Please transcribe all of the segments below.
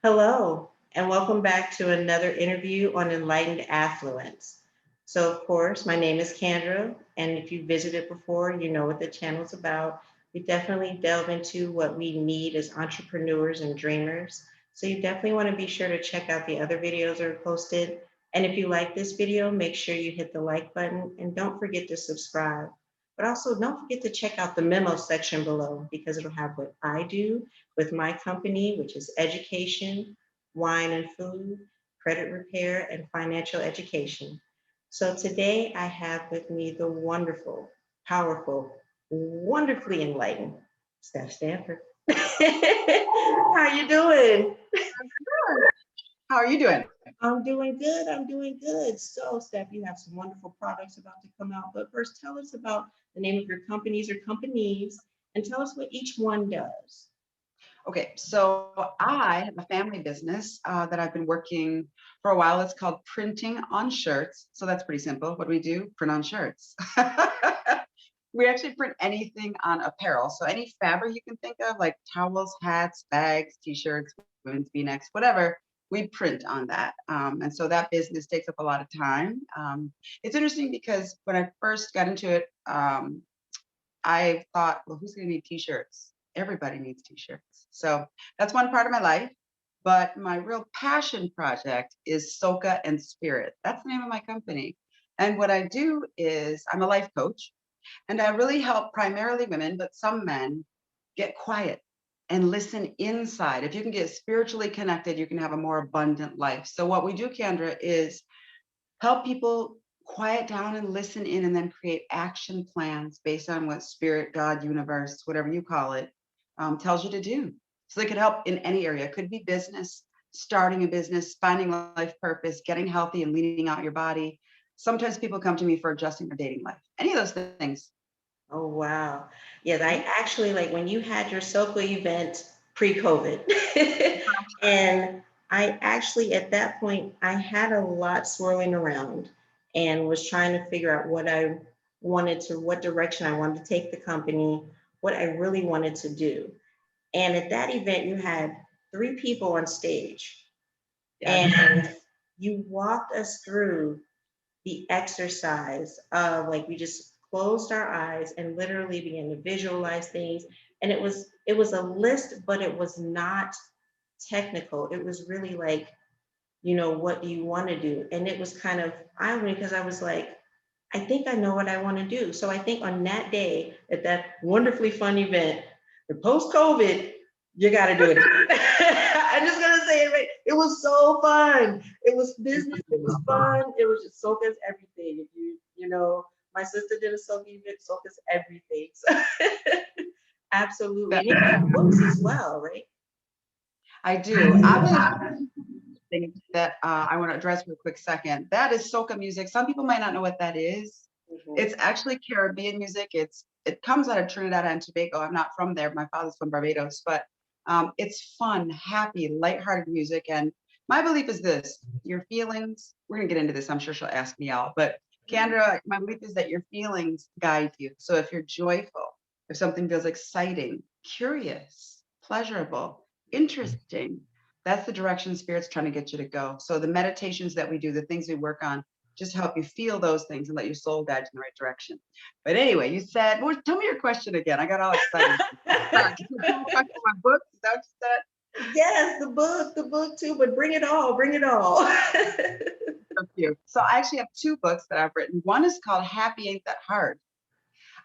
Hello, and welcome back to another interview on enlightened affluence. So, of course, my name is Candra, and if you visited before, you know what the channel's about. We definitely delve into what we need as entrepreneurs and dreamers. So, you definitely want to be sure to check out the other videos that are posted. And if you like this video, make sure you hit the like button and don't forget to subscribe. But also, don't forget to check out the memo section below because it'll have what I do with my company, which is education, wine and food, credit repair, and financial education. So today I have with me the wonderful, powerful, wonderfully enlightened Steph Stanford. How you doing? Good. How are you doing? I'm doing good. I'm doing good. So, Steph, you have some wonderful products about to come out. But first, tell us about the name of your companies or companies and tell us what each one does. Okay, so I have a family business that I've been working for a while. It's called Printing on Shirts. So that's pretty simple. What do we do? Print on shirts. We actually print anything on apparel. So any fabric you can think of, like towels, hats, bags, t-shirts, women's V-necks, whatever, we print on that. And so that business takes up a lot of time. It's interesting because when I first got into it, I thought, well, who's going to need t-shirts? Everybody needs t-shirts. So that's one part of my life. But my real passion project is Soca and Spirit. That's the name of my company. And what I do is I'm a life coach and I really help primarily women, but some men get quiet and listen inside. If you can get spiritually connected, you can have a more abundant life. So what we do, Kendra, is help people quiet down and listen in and then create action plans based on what spirit, God, universe, whatever you call it, tells you to do. So they could help in any area. It could be business, starting a business, finding life purpose, getting healthy and leaning out your body. Sometimes people come to me for adjusting their dating life. Any of those things. Oh, wow. Yeah, I actually like when you had your Soca event pre-COVID. And I actually, at that point, I had a lot swirling around and was trying to figure out what I wanted to, what direction I wanted to take the company, what I really wanted to do. And at that event, you had three people on stage Yes. and you walked us through the exercise of like we just closed our eyes and literally began to visualize things. And it was a list, but it was not technical. It was really like, what do you want to do? And it was kind of irony because I was like, I think I know what I want to do. So I think on that day at that wonderfully fun event, the post COVID, you got to do it. I'm just gonna say it right. It was so fun. It was business. It was fun. It was just Soca's everything. If my sister did a Soca event. Soca's everything. So absolutely. That And you have books as well, right? I do. I'm going to thing that I want to address for a quick second. That is soca music. Some people might not know what that is. Mhm. It's actually Caribbean music. It comes out of Trinidad and Tobago. I'm not from there. My father's from Barbados, but it's fun, happy, lighthearted music. And my belief is this: your feelings. We're gonna get into this. I'm sure she'll ask me out, but Candra, my belief is that your feelings guide you. So if you're joyful, if something feels exciting, curious, pleasurable, interesting, that's the direction spirit's trying to get you to go. So the meditations that we do, the things we work on, just help you feel those things and let your soul guide you in the right direction. But anyway, you said, well, tell me your question again. I got all excited. My book, is that what you said? Yes, the book too, but bring it all. So cute. So I actually have two books that I've written. One is called Happy Ain't That Hard.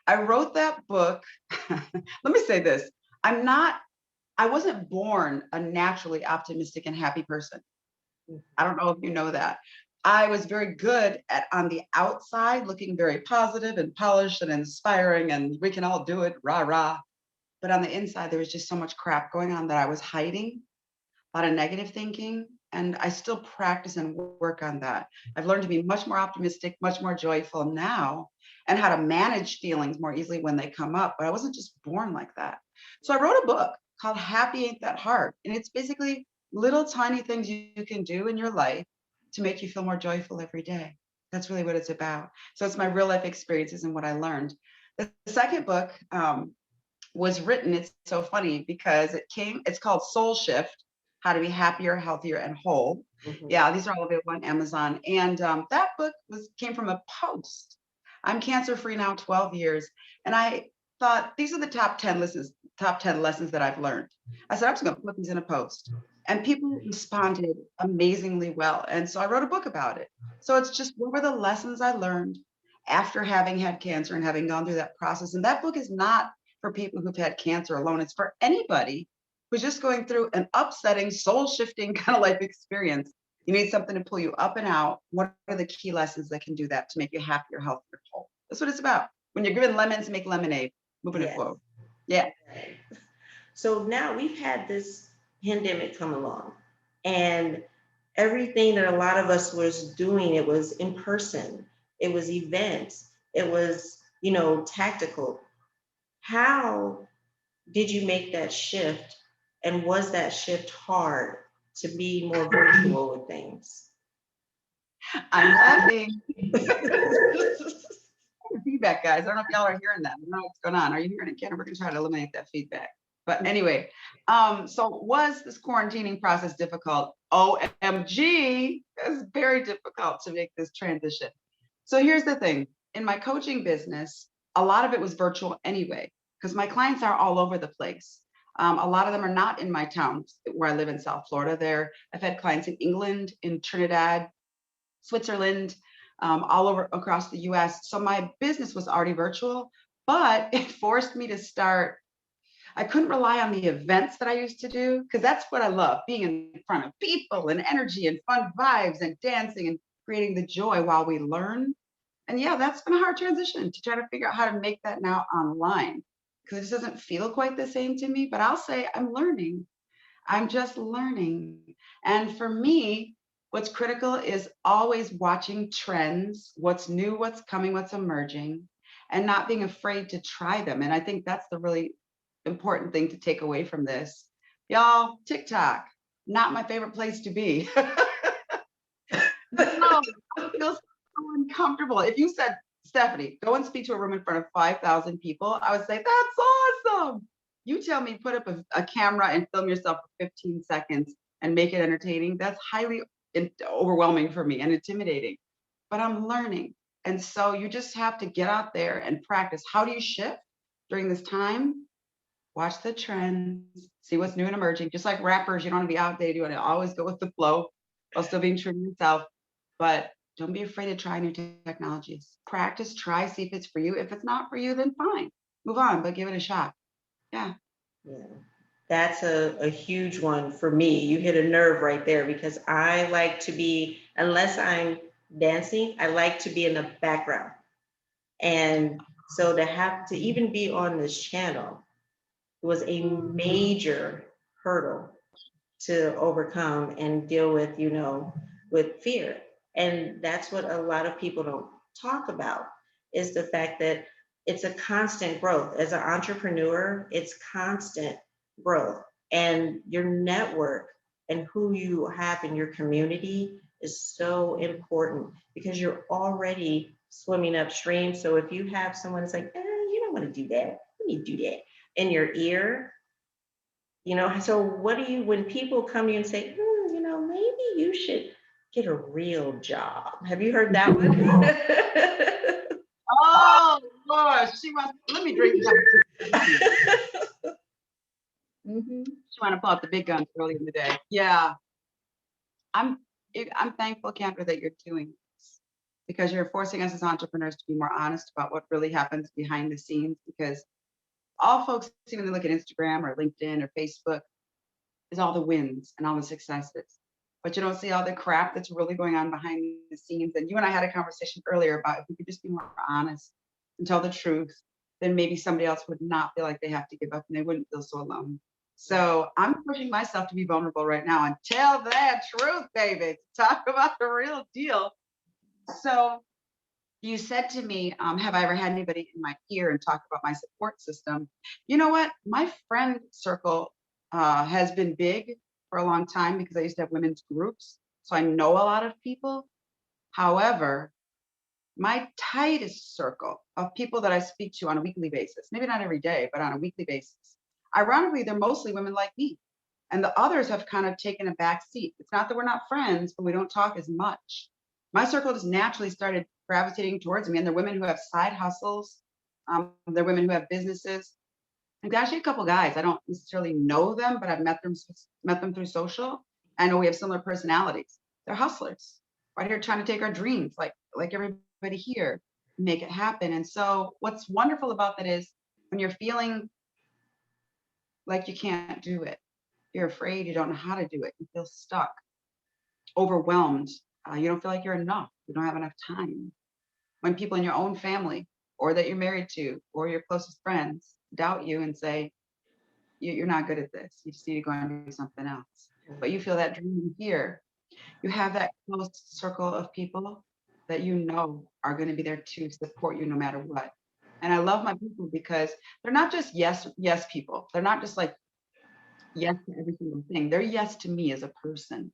I wrote that book. Let me say this. I wasn't born a naturally optimistic and happy person. I don't know if you know that. I was very good at on the outside looking very positive and polished and inspiring, and we can all do it, rah rah. But on the inside, there was just so much crap going on that I was hiding, a lot of negative thinking, and I still practice and work on that. I've learned to be much more optimistic, much more joyful now, and how to manage feelings more easily when they come up. But I wasn't just born like that. So I wrote a book called Happy Ain't That Hard, and it's basically little tiny things you can do in your life to make you feel more joyful every day. That's really what it's about. So it's my real life experiences and what I learned. The second book was written, it's so funny because it's called Soul Shift. How to Be Happier, Healthier, and Whole. Mhm. Yeah, these are all available on Amazon. And that book came from a post. I'm cancer free now 12 years. And I thought these are the top 10 lessons that I've learned. I said, I'm just going to put these in a post. And people responded amazingly well. And so I wrote a book about it. So it's just what were the lessons I learned after having had cancer and having gone through that process. And that book is not for people who've had cancer alone, it's for anybody who's just going through an upsetting, soul shifting kind of life experience. You need something to pull you up and out. What are the key lessons that can do that to make you happier, healthier, whole? That's what it's about. When you're given lemons, make lemonade. Moving it Yes. forward. Yeah. Right. So now we've had this pandemic come along, and everything that a lot of us was doing, it was in person, it was events, it was, tactical. How did you make that shift? And was that shift hard to be more virtual with things? I'm laughing. Feedback, guys. I don't know if y'all are hearing that. I don't know what's going on. Are you hearing it, Kendra? We're gonna try to eliminate that feedback. But anyway, so was this quarantining process difficult? OMG, it's very difficult to make this transition. So here's the thing. In my coaching business, a lot of it was virtual anyway, because my clients are all over the place. A lot of them are not in my town where I live in South Florida. I've had clients in England, in Trinidad, Switzerland, all over across the US. So my business was already virtual, but it forced me to start. I couldn't rely on the events that I used to do because that's what I love, being in front of people and energy and fun vibes and dancing and creating the joy while we learn. And yeah, that's been a hard transition to try to figure out how to make that now online because it just doesn't feel quite the same to me. But I'll say I'm learning. I'm just learning. And for me, what's critical is always watching trends, what's new, what's coming, what's emerging, and not being afraid to try them. And I think that's the really important thing to take away from this. Y'all, TikTok, not my favorite place to be. No, I feel so uncomfortable. If you said, Stephanie, go and speak to a room in front of 5,000 people, I would say, that's awesome. You tell me, put up a camera and film yourself for 15 seconds and make it entertaining. That's highly overwhelming for me and intimidating, but I'm learning. And so you just have to get out there and practice. How do you shift during this time? Watch the trends, see what's new and emerging. Just like rappers, you don't want to be outdated. You want to always go with the flow while still being true to yourself. But don't be afraid to try new technologies. Practice, try, see if it's for you. If it's not for you, then fine. Move on, but give it a shot. Yeah. Yeah. That's a huge one for me. You hit a nerve right there because I like to be, unless I'm dancing, I like to be in the background. And so to have to even be on this channel was a major hurdle to overcome and deal with, with fear. And that's what a lot of people don't talk about is the fact that it's a constant growth. As an entrepreneur, it's constant growth. And your network and who you have in your community is so important because you're already swimming upstream. So if you have someone that's like, you don't want to do that, you need to do that in your ear, so what do you, when people come to you and say, maybe you should get a real job. Have you heard that one? Oh, Lord, let me drink that. She want to pull out the big guns early in the day. Yeah. I'm I'm thankful, Candra, that you're doing this because you're forcing us as entrepreneurs to be more honest about what really happens behind the scenes because all folks see when they look at Instagram or LinkedIn or Facebook is all the wins and all the successes. But you don't see all the crap that's really going on behind the scenes. And you and I had a conversation earlier about if we could just be more honest and tell the truth, then maybe somebody else would not feel like they have to give up and they wouldn't feel so alone. So I'm pushing myself to be vulnerable right now and tell that truth, baby. Talk about the real deal. So you said to me, have I ever had anybody in my ear and talk about my support system? You know what? My friend circle has been big for a long time because I used to have women's groups. So I know a lot of people. However, my tightest circle of people that I speak to on a weekly basis, maybe not every day, but on a weekly basis, ironically, they're mostly women like me. And the others have kind of taken a back seat. It's not that we're not friends, but we don't talk as much. My circle just naturally started gravitating towards me. And they're women who have side hustles. They're women who have businesses. Like actually a couple guys. I don't necessarily know them, but I've met them through social. I know we have similar personalities. They're hustlers, right here trying to take our dreams, like everybody here, make it happen. And so what's wonderful about that is when you're feeling like you can't do it, you're afraid, you don't know how to do it, you feel stuck, overwhelmed, you don't feel like you're enough, you don't have enough time. When people in your own family or that you're married to or your closest friends doubt you and say, you're not good at this, you just need to go and do something else. But you feel that dream here, you have that close circle of people that you know are going to be there to support you no matter what. And I love my people because they're not just yes people. They're not just like yes to every single thing. They're yes to me as a person.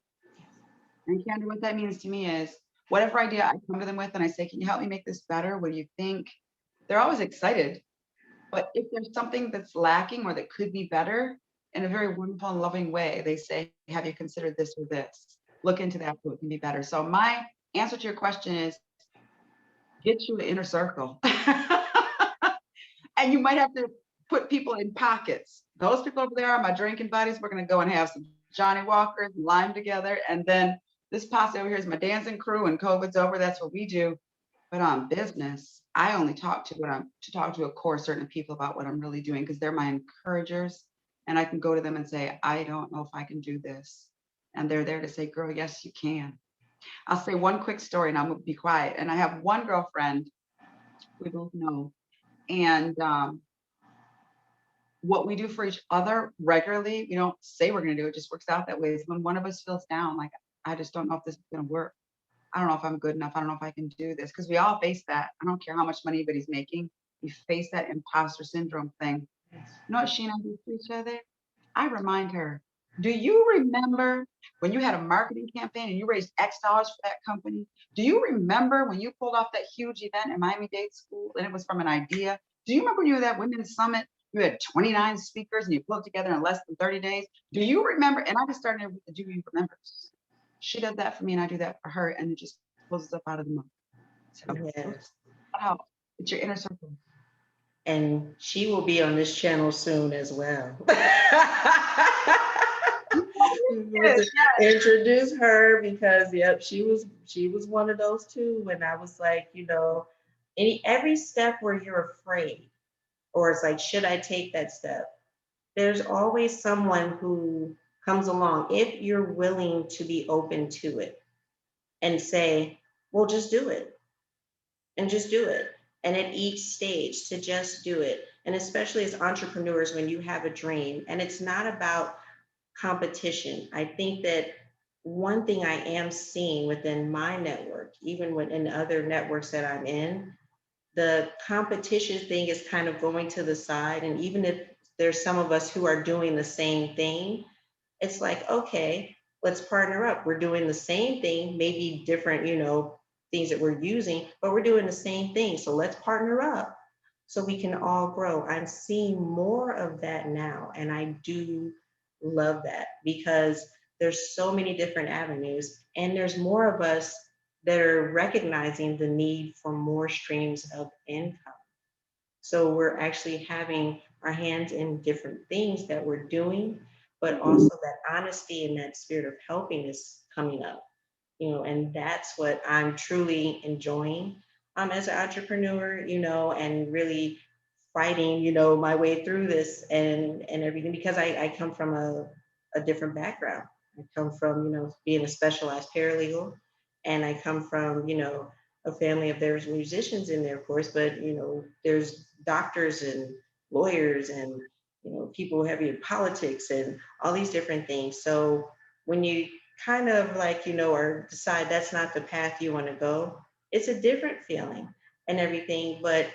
And Candra, what that means to me is whatever idea I come to them with and I say, can you help me make this better? What do you think? They're always excited. But if there's something that's lacking or that could be better, in a very wonderful and loving way, they say, have you considered this or this? Look into that so it can be better. So my answer to your question is get you an inner circle. And you might have to put people in pockets. Those people over there are my drinking buddies. We're going to go and have some Johnny Walkers, lime together. And then this posse over here is my dancing crew. And COVID's over. That's what we do. But on business, I only talk to a core certain people about what I'm really doing because they're my encouragers. And I can go to them and say, I don't know if I can do this. And they're there to say, girl, yes, you can. I'll say one quick story and I'm gonna be quiet. And I have one girlfriend we both know. And what we do for each other regularly, we don't say we're gonna do, it just works out that way. Is when one of us feels down, like, I just don't know if this is gonna work. I don't know if I'm good enough. I don't know if I can do this. Because we all face that. I don't care how much money anybody's making. We face that imposter syndrome thing. You know what she and I do for each other? I remind her, do you remember when you had a marketing campaign and you raised X dollars for that company? Do you remember when you pulled off that huge event at Miami-Dade School and it was from an idea? Do you remember when you were at that women's summit? You had 29 speakers and you pulled it together in less than 30 days. Do you remember? And I just started with the do you remember? She does that for me and I do that for her and it just pulls us up out of the mud. So Yes. wow, it's your inner circle. And she will be on this channel soon as well. Yes, Introduce her because yep, she was one of those too. When I was like, every step where you're afraid, or it's like, should I take that step? There's always someone who comes along if you're willing to be open to it and say, well, just do it and just do it. And at each stage to just do it. And especially as entrepreneurs, when you have a dream, and it's not about competition. I think that one thing I am seeing within my network, even in other networks that I'm in, the competition thing is kind of going to the side. And even if there's some of us who are doing the same thing, it's like, okay, let's partner up. We're doing the same thing, maybe different, things that we're using, but we're doing the same thing. So let's partner up so we can all grow. I'm seeing more of that now. And I do love that because there's so many different avenues and there's more of us that are recognizing the need for more streams of income. So we're actually having our hands in different things that we're doing, but also that honesty and that spirit of helping is coming up, and that's what I'm truly enjoying as an entrepreneur, and really fighting, my way through this and everything because I come from a different background. I come from, being a specialized paralegal and I come from, a family of there's musicians in there, of course, but there's doctors and lawyers and people heavy in politics and all these different things. So when you kind of like or decide that's not the path you want to go, it's a different feeling and everything. But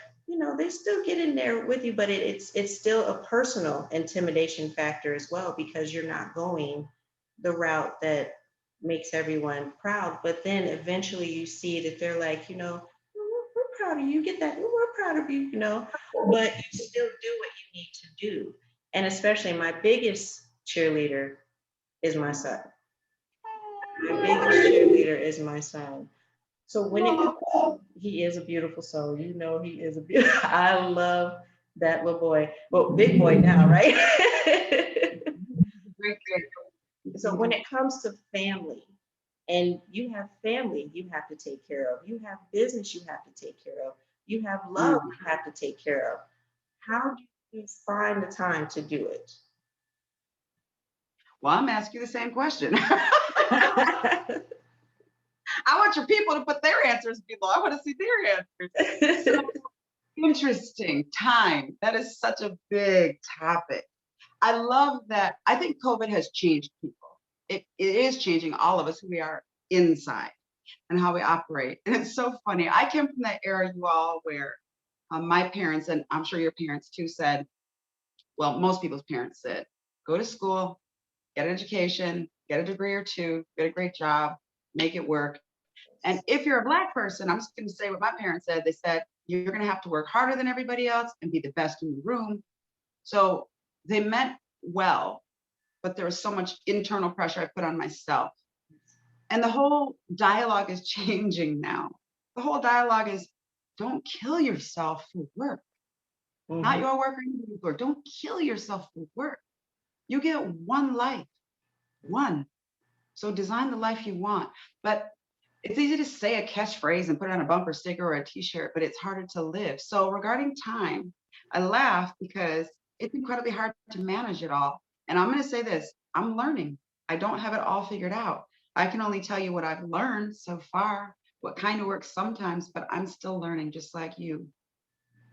they still get in there with you, but it's still a personal intimidation factor as well because you're not going the route that makes everyone proud. But then eventually you see that they're like, we're proud of you, get that, we're proud of you, but you still do what you need to do. And especially my biggest cheerleader is my son. My biggest cheerleader is my son. So when it comes, he is a beautiful soul. You know, he is a beautiful. I love that little boy. Well, big boy now, right? Great, great. So when it comes to family, and you have family you have to take care of, you have business you have to take care of, you have love Mm. you have to take care of. How do you find the time to do it? Well, I'm asking you the same question. I want your people to put their answers below. I want to see their answers. So interesting. Time. That is such a big topic. I love that. I think COVID has changed people. It is changing all of us who we are inside and how we operate. And it's so funny. I came from that era, you all, where my parents, and I'm sure your parents too, said, well, most people's parents said, go to school, get an education, get a degree or two, get a great job, make it work. And if you're a Black person, I'm just going to say what my parents said. They said, you're going to have to work harder than everybody else and be the best in the room. So they meant well, but there was so much internal pressure I put on myself. And the whole dialogue is changing now. The whole dialogue is don't kill yourself for work, not Mhm. your work or anybody's work. Don't kill yourself for work. You get one life, one. So design the life you want. But it's easy to say a catchphrase and put it on a bumper sticker or a t-shirt, but it's harder to live. So regarding time, I laugh because it's incredibly hard to manage it all. And I'm going to say this, I'm learning. I don't have it all figured out. I can only tell you what I've learned so far, what kind of works sometimes, but I'm still learning just like you.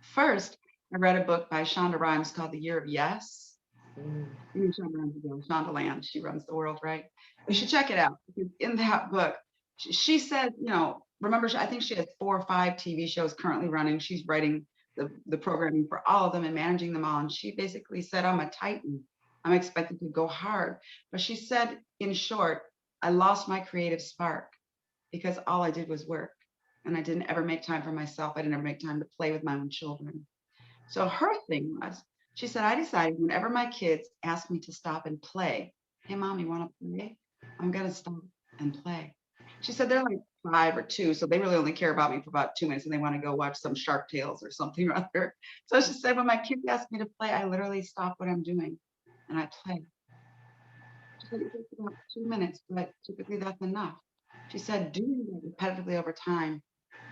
First, I read a book by Shonda Rhimes called The Year of Yes. Mhm. You know Shonda Rhimes, Shonda Land, she runs the world, right? You should check it out. Because in that book, she said, you know, remember, I think she has 4 or 5 TV shows currently running. She's writing the programming for all of them and managing them all. And she basically said, I'm a titan. I'm expected to go hard. But she said, in short, I lost my creative spark because all I did was work. And I didn't ever make time for myself. I didn't ever make time to play with my own children. So her thing was, she said, I decided whenever my kids ask me to stop and play, hey, mom, you want to play? I'm going to stop and play. She said they're like 5 or 2, so they really only care about me for about 2 minutes and they want to go watch some Shark Tales or something or other. So she said, when my kids ask me to play, I literally stop what I'm doing and I play. She said it takes about 2 minutes, but typically that's enough. She said doing that repetitively over time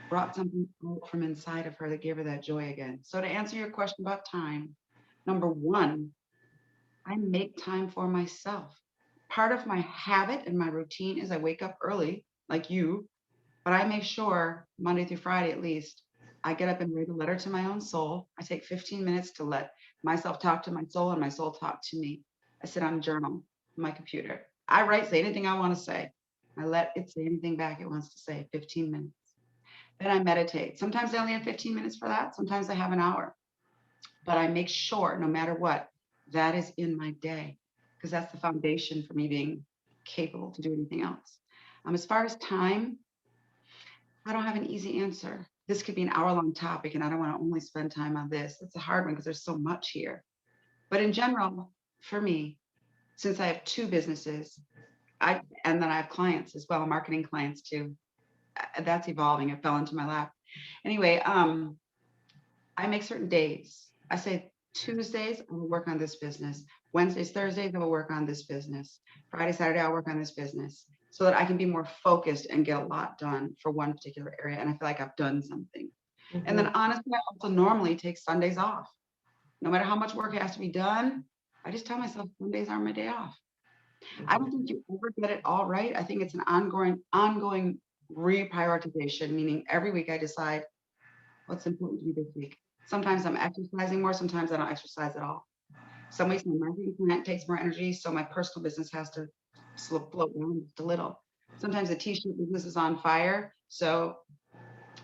brought something out from inside of her that gave her that joy again. So to answer your question about time, number one, I make time for myself. Part of my habit and my routine is I wake up early, like you, but I make sure Monday through Friday at least, I get up and write a letter to my own soul. I take 15 minutes to let myself talk to my soul and my soul talk to me. I sit on a journal on my computer. I write, say anything I want to say. I let it say anything back it wants to say, 15 minutes. Then I meditate. Sometimes I only have 15 minutes for that. Sometimes I have an hour. But I make sure, no matter what, that is in my day because that's the foundation for me being capable to do anything else. As far as time, I don't have an easy answer. This could be an hour-long topic, and I don't want to only spend time on this. It's a hard one because there's so much here. But in general, for me, since I have 2 businesses, and then I have clients as well, marketing clients too. That's evolving. It fell into my lap. Anyway, I make certain days. I say Tuesdays, I will work on this business. Wednesdays, Thursdays, I will work on this business. Friday, Saturday, I'll work on this business so that I can be more focused and get a lot done for one particular area. And I feel like I've done something. And then Mhm. honestly, I also normally take Sundays off. No matter how much work has to be done, I just tell myself Sundays are my day off. I don't think you ever get it all right. I think it's an ongoing reprioritization, meaning every week I decide what's important to me this week. Sometimes I'm exercising more, sometimes I don't exercise at all. Some weeks my marketing plan takes more energy, so my personal business has to slow down just a little. Sometimes the t-shirt business is on fire, so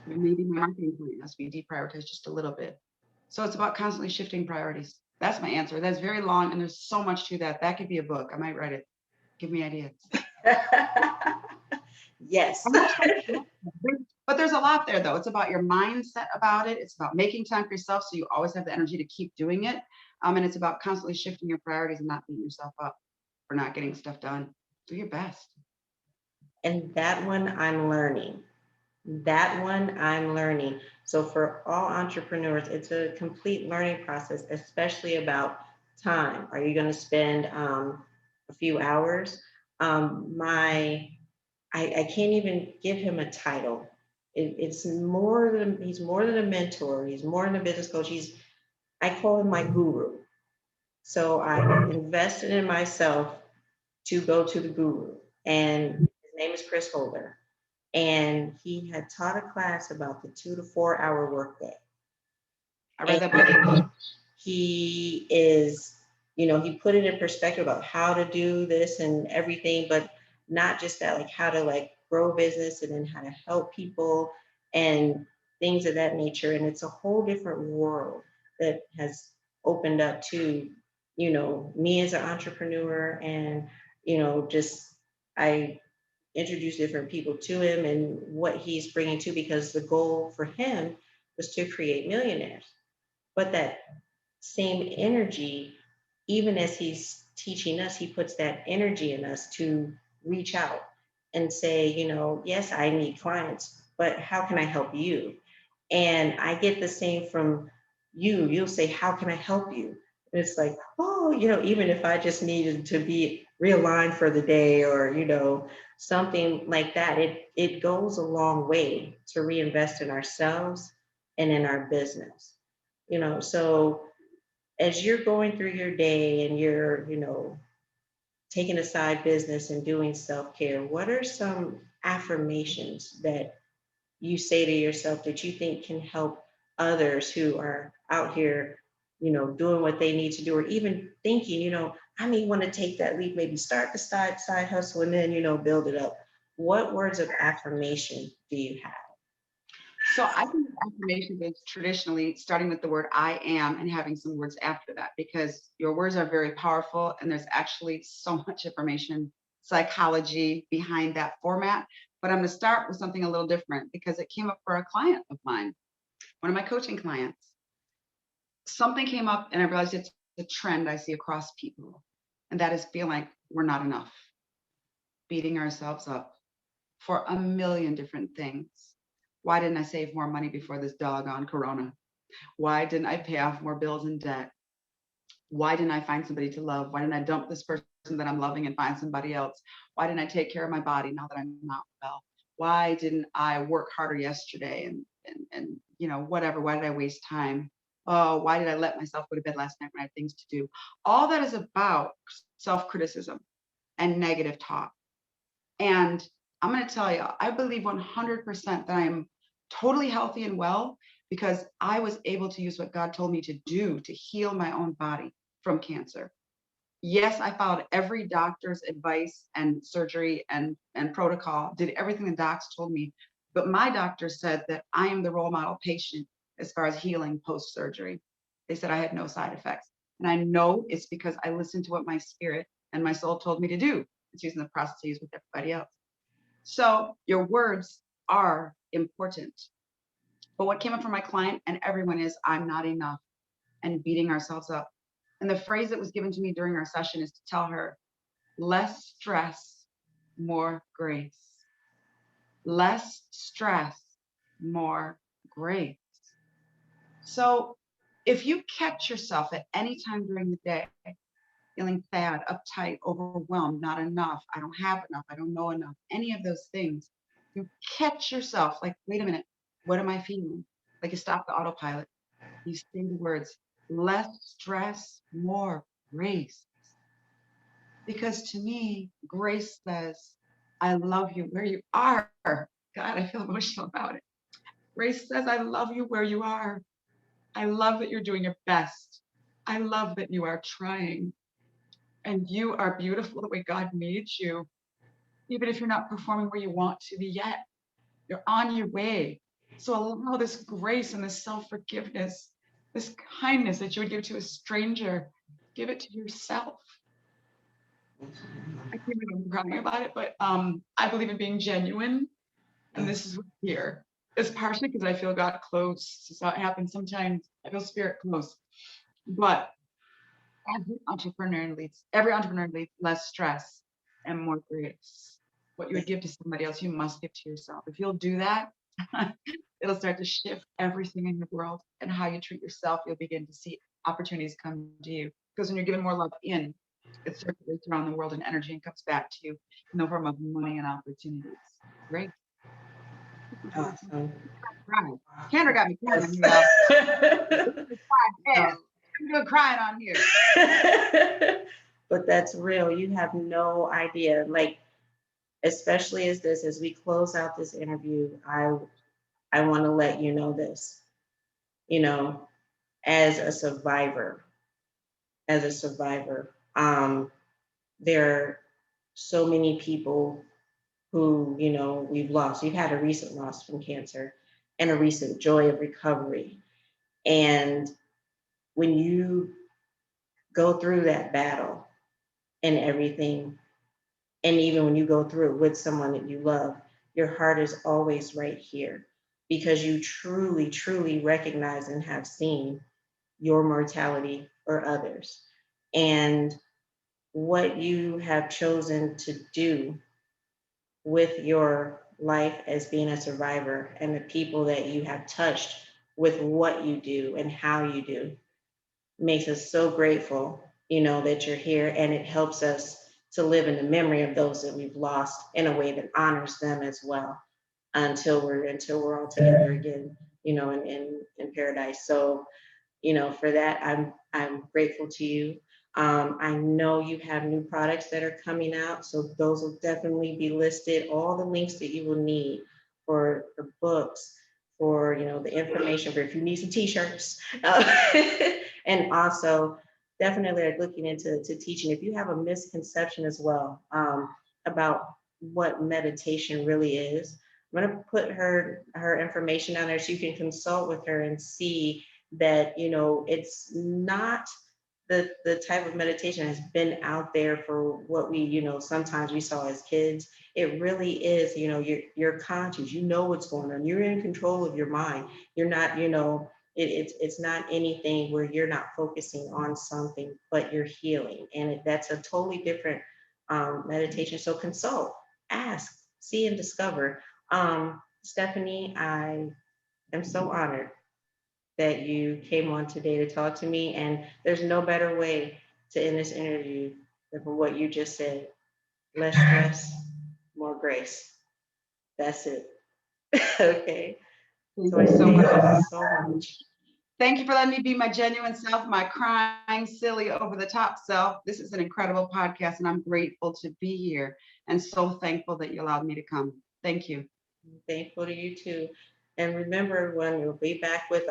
maybe my marketing plan has to be deprioritized just a little bit. So it's about constantly shifting priorities. That's my answer. That's very long, and there's so much to that. That could be a book. I might write it. Give me ideas. Yes. But there's a lot there, though. It's about your mindset about it. It's about making time for yourself so you always have the energy to keep doing it. And it's about constantly shifting your priorities and not beating yourself up for not getting stuff done. Do your best. And that one I'm learning. That one I'm learning. So for all entrepreneurs, it's a complete learning process, especially about time. Are you going to spend a few hours? I can't even give him a title. It's more than he's more than a mentor. He's more than a business coach. I call him my guru. So I invested in myself to go to the guru, and his name is Chris Holder, and he had taught a class about the 2 to 4 hour workday. I read that book. And he is, he put it in perspective about how to do this and everything, but not just that, like how to like grow business and then how to help people and things of that nature. And it's a whole different world that has opened up to, me as an entrepreneur and, just I introduce different people to him and what he's bringing to, because the goal for him was to create millionaires. But that same energy, even as he's teaching us, he puts that energy in us to reach out and say, yes, I need clients, but how can I help you? And I get the same from you. You'll say, how can I help you? And it's like, oh, even if I just needed to be realigned for the day or, something like that, it goes a long way to reinvest in ourselves and in our business. So as you're going through your day and you're, taking aside business and doing self-care, what are some affirmations that you say to yourself that you think can help others who are out here, doing what they need to do, or even thinking, I may want to take that leap, maybe start the side hustle and then, build it up. What words of affirmation do you have? So I think affirmation is traditionally starting with the word I am and having some words after that, because your words are very powerful and there's actually so much information, psychology behind that format. But I'm going to start with something a little different because it came up for a client of mine, one of my coaching clients. Something came up and I realized it's a trend I see across people. And that is feeling like we're not enough, beating ourselves up for a million different things. Why didn't I save more money before this doggone corona? Why didn't I pay off more bills and debt? Why didn't I find somebody to love? Why didn't I dump this person that I'm loving and find somebody else? Why didn't I take care of my body now that I'm not well? Why didn't I work harder yesterday and whatever? Why did I waste time? Oh, why did I let myself go to bed last night when I had things to do? All that is about self-criticism and negative talk. And I'm going to tell you, I believe 100% that I am totally healthy and well because I was able to use what God told me to do to heal my own body from cancer. Yes, I followed every doctor's advice and surgery and protocol, did everything the docs told me. But my doctor said that I am the role model patient as far as healing post-surgery. They said I had no side effects. And I know it's because I listened to what my spirit and my soul told me to do. It's using the process I use with everybody else. So your words are important. But what came up from my client and everyone is, I'm not enough, and beating ourselves up. And the phrase that was given to me during our session is to tell her, less stress, more grace. Less stress, more grace. So if you catch yourself at any time during the day feeling sad, uptight, overwhelmed, not enough, I don't have enough, I don't know enough, any of those things, you catch yourself like, wait a minute, what am I feeling? Like you stop the autopilot. You say the words, less stress, more grace. Because to me, grace says, I love you where you are. God, I feel emotional about it. Grace says, I love you where you are. I love that you're doing your best. I love that you are trying. And you are beautiful the way God made you. Even if you're not performing where you want to be yet, you're on your way. So allow this grace and this self-forgiveness, this kindness that you would give to a stranger, give it to yourself. I can't believe I'm crying about it, but I believe in being genuine. And this is here. It's partially because I feel God close. So it happens sometimes. I feel spirit close. But Every entrepreneur needs less stress and more grace. What you would give to somebody else, you must give to yourself. If you'll do that, it'll start to shift everything in your world and how you treat yourself. You'll begin to see opportunities come to you. Because when you're giving more love in, it circulates around the world and energy and comes back to you in the form of money and opportunities. Great. Awesome. Crying. Kendra got me crying Yes. here, y'all. No. I'm doing crying on here. But that's real. You have no idea. Like, especially as we close out this interview, I want to let you know this. You know, as a survivor, there are so many people who, we've lost. We've had a recent loss from cancer and a recent joy of recovery. And when you go through that battle and everything, and even when you go through it with someone that you love, your heart is always right here because you truly, truly recognize and have seen your mortality or others. And what you have chosen to do with your life as being a survivor and the people that you have touched with what you do and how you do makes us so grateful, that you're here, and it helps us to live in the memory of those that we've lost in a way that honors them as well until we're all together again, in paradise. So, for that, I'm grateful to you. I know you have new products that are coming out, so those will definitely be listed. All the links that you will need for books, for the information, for if you need some T-shirts, and also definitely are looking into teaching. If you have a misconception as well about what meditation really is, I'm going to put her information down there so you can consult with her and see that it's not the type of meditation has been out there for what we sometimes we saw as kids. It really is, you're conscious, what's going on, you're in control of your mind. You're not, it's not anything where you're not focusing on something, but you're healing, and that's a totally different meditation. So consult, ask, see, and discover. Stephanie, I am so honored that you came on today to talk to me. And there's no better way to end this interview than for what you just said. Less stress, more grace. That's it. Okay. Thank So I you so thank much. you so much. Thank you for letting me be my genuine self, my crying, silly, over the top self. This is an incredible podcast, and I'm grateful to be here and so thankful that you allowed me to come. Thank you. I'm thankful to you too. And remember, everyone, we'll be back with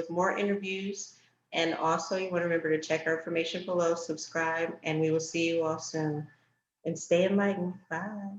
more interviews. And also, you want to remember to check our information below, subscribe, and we will see you all soon. And stay enlightened. Bye.